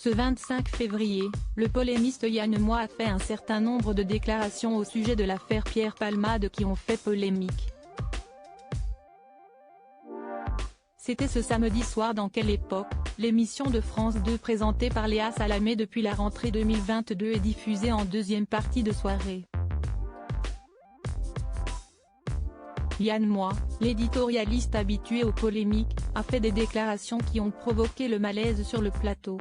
Ce 25 février, le polémiste Yann Moix a fait un certain nombre de déclarations au sujet de l'affaire Pierre Palmade qui ont fait polémique. C'était ce samedi soir dans Quelle époque, l'émission de France 2 présentée par Léa Salamé depuis la rentrée 2022 est diffusée en deuxième partie de soirée. Yann Moix, l'éditorialiste habitué aux polémiques, a fait des déclarations qui ont provoqué le malaise sur le plateau.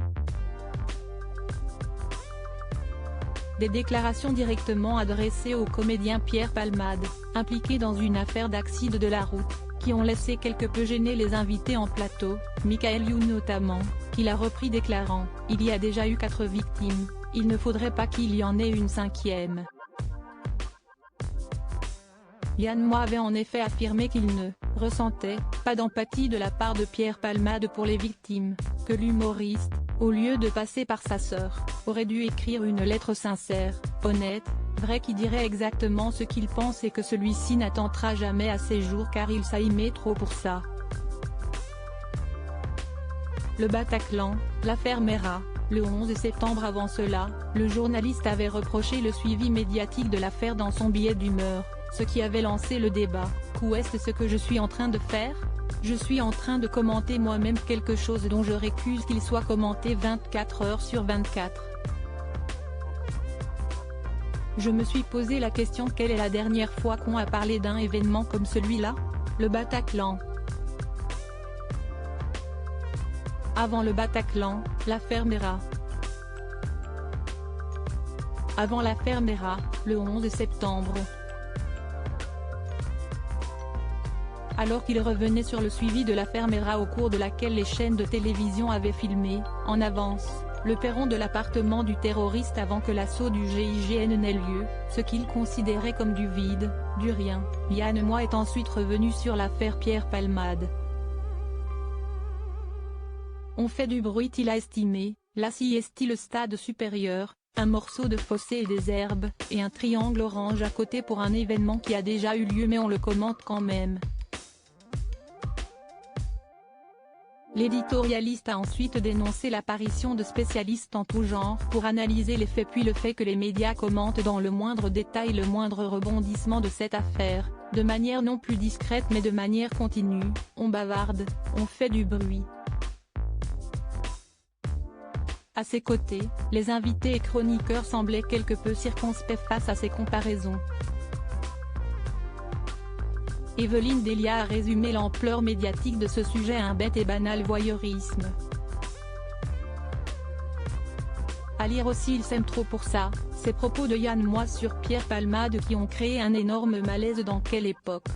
Des déclarations directement adressées au comédien Pierre Palmade, impliqué dans une affaire d'accident de la route, qui ont laissé quelque peu gêner les invités en plateau, Michael Youn notamment, qui l'a repris déclarant « Il y a déjà eu 4 victimes, il ne faudrait pas qu'il y en ait une 5e ». Yann Moix avait en effet affirmé qu'il ne ressentait pas d'empathie de la part de Pierre Palmade pour les victimes, que l'humoriste, au lieu de passer par sa sœur, aurait dû écrire une lettre sincère, honnête, vraie qui dirait exactement ce qu'il pense et que celui-ci n'attendra jamais à ses jours car il s'aimait trop pour ça. Le Bataclan, l'affaire Meira, le 11 septembre. Avant cela, le journaliste avait reproché le suivi médiatique de l'affaire dans son billet d'humeur, ce qui avait lancé le débat. Qu'est-ce que je suis en train de faire ? Je suis en train de commenter moi-même quelque chose dont je récuse qu'il soit commenté 24 heures sur 24. Je me suis posé la question: quelle est la dernière fois qu'on a parlé d'un événement comme celui-là ? Le Bataclan. Avant le Bataclan, l'affaire Meira. Avant l'affaire Meira, le 11 septembre. Alors qu'il revenait sur le suivi de l'affaire Meira au cours de laquelle les chaînes de télévision avaient filmé, en avance, le perron de l'appartement du terroriste avant que l'assaut du GIGN n'ait lieu, ce qu'il considérait comme du vide, du rien, Yann Moix est ensuite revenu sur l'affaire Pierre Palmade. On fait du bruit, il a estimé, là si est-il le stade supérieur, un morceau de fossé et des herbes, et un triangle orange à côté pour un événement qui a déjà eu lieu mais on le commente quand même. L'éditorialiste a ensuite dénoncé l'apparition de spécialistes en tout genre pour analyser les faits puis le fait que les médias commentent dans le moindre détail le moindre rebondissement de cette affaire, de manière non plus discrète mais de manière continue, on bavarde, on fait du bruit. À ses côtés, les invités et chroniqueurs semblaient quelque peu circonspects face à ces comparaisons. Evelyne Delia a résumé l'ampleur médiatique de ce sujet à un bête et banal voyeurisme. À lire aussi Il s'aime trop pour ça, ces propos de Yann Moix sur Pierre Palmade qui ont créé un énorme malaise dans Quelle époque.